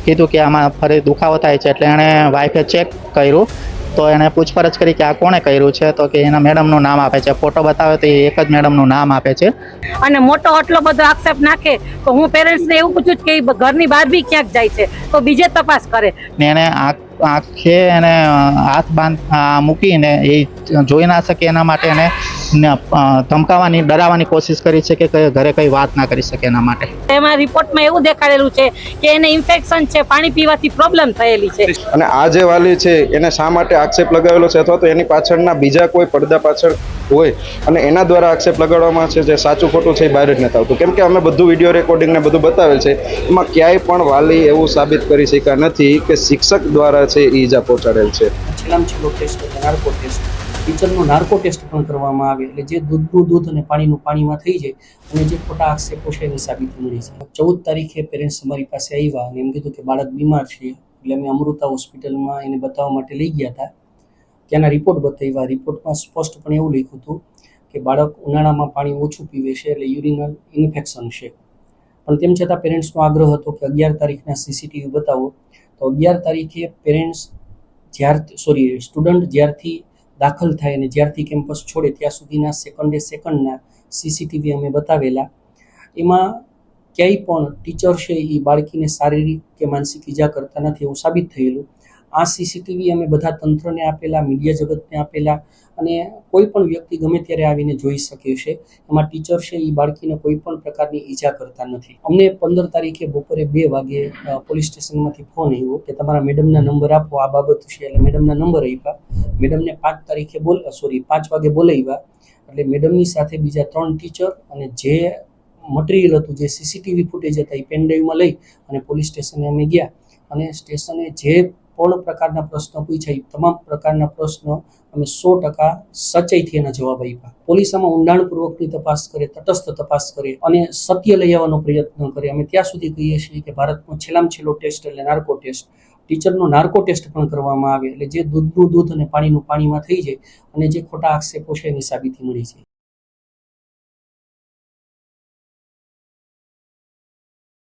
કીધું કે આમાં ફરી દુખાવો થાય છે એટલે એણે વાઈફે ચેક કર્યું તો એણે પૂછપરછ કરી કે આ કોણે કર્યું છે તો કે એના મેડમનું નામ આપે છે, ફોટો બતાવે તો એ એક જ મેડમનું નામ આપે છે. અને મોટો આટલો બધો આક્ષેપ નાખે તો હું પેરેન્ટ્સને એવું પૂછું કે ઘરની બહાર બી ક્યાંક જાય છે તો બીજે તપાસ કરે. ને એને આંખે એને હાથ મૂકીને એ જોઈ ના શકે એના માટે એને ધમકાવવાની ડરાવવાની કોશિશ કરી છે કે ઘરે કઈ વાત ના કરી શકે એના માટે. એમાં રિપોર્ટમાં એવું દેખાડેલું છે કે એને ઇન્ફેક્શન છે, પાણી પીવાથી પ્રોબ્લેમ થયેલી છે. અને આ જે વાલી છે એને શા માટે આક્ષેપ લગાવેલો છે અથવા તો એની પાછળના બીજા કોઈ પડદા પાછળ હોય અને એના દ્વારા આક્ષેપ લગાડવામાં છે જે સાચું ખોટું છે એ બહાર જ નથી આવતું. કેમ કે અમે બધું વિડીયો રેકોર્ડિંગ ને બધું બતાવેલ છે, એમાં ક્યાંય પણ વાલી એવું સાબિત કરી શક્યા નથી કે શિક્ષક દ્વારા છે એ ઈજા પહોંચાડેલ છે. છેલ્લામાં છેલ્લો ટેસ્ટ નાર્કો ટેસ્ટ, ટીચરનો નાર્કો ટેસ્ટ પણ કરવામાં આવે એટલે જે દૂધનું દૂધ અને પાણીનું પાણીમાં થઈ જાય અને જે ખોટા આક્ષેપો છે એની સાબિતી મળી છે. 14 તારીખે પેરેન્ટ્સ અમારી પાસે આવ્યા અને એમ કીધું કે બાળક બીમાર છે એટલે અમે અમૃતા હોસ્પિટલમાં એને બતાવવા માટે લઈ ગયા હતા. ત્યાંના રિપોર્ટ બતાવ્યા. રિપોર્ટમાં સ્પષ્ટપણે એવું લખ્યું હતું કે બાળક ઉનાળામાં પાણી ઓછું પીવે છે એટલે યુરિનલ ઇન્ફેક્શન છે. પણ તેમ છતાં પેરેન્ટ્સનો આગ્રહ હતો કે 11 તારીખના સીસીટીવી બતાવો. તો 11 તારીખે પેરેન્ટ્સ સ્ટુડન્ટ જ્યારથી દાખલ થાય અને જ્યારથી કેમ્પસ છોડે ત્યાં સુધીના સેકન્ડના સીસીટીવી અમે બતાવેલા. એમાં ક્યાંય પણ ટીચર છે એ બાળકીને શારીરિક કે માનસિક ઈજા કરતા નથી એવું સાબિત થયેલું. આ સીસીટીવી અમે બધા તંત્રને આપેલા, મીડિયા જગતને આપેલા અને કોઈ પણ વ્યક્તિ ગમે ત્યારે આવીને જોઈ શકે છે. એમાં ટીચર છે એ બાળકીને કોઈ પણ પ્રકારની ઈજા કરતા નથી. અમને 15 તારીખે બપોરે 2 વાગે પોલીસ સ્ટેશનમાંથી ફોન આવ્યો કે તમારા મેડમના નંબર આપો, આ બાબત છે. એટલે મેડમના નંબર આપ્યા. મેડમને 5 વાગે બોલાવ્યા. એટલે મેડમની સાથે બીજા 3 ટીચર અને જે મટીરિયલ હતું, જે સીસીટીવી ફૂટેજ હતા એ પેનડ્રાઈવમાં લઈ અને પોલીસ સ્ટેશને અમે ગયા અને સ્ટેશને જે પણ પ્રકારના પ્રશ્નો પૂછ્યા એ તમામ પ્રકારના પ્રશ્નો અમે 100% સચ્ચાઈથી એના જવાબ આપ્યા. પોલીસ આમાં ઊંડાણપૂર્વકની તપાસ કરે, તટસ્થ તપાસ કરે અને સત્ય લઈ આવવાનો પ્રયત્ન કરે. અમે ત્યાં સુધી કહીએ છીએ કે ભારતનો છેલ્લામાં છેલ્લો ટેસ્ટ એટલે નાર્કો ટેસ્ટ, ટીચરનો નાર્કો ટેસ્ટ પણ કરવામાં આવે એટલે જે દૂધનું દૂધ અને પાણીનું પાણીમાં થઈ જાય અને જે ખોટા આક્ષેપો છે એની સાબિતી મળી જાય.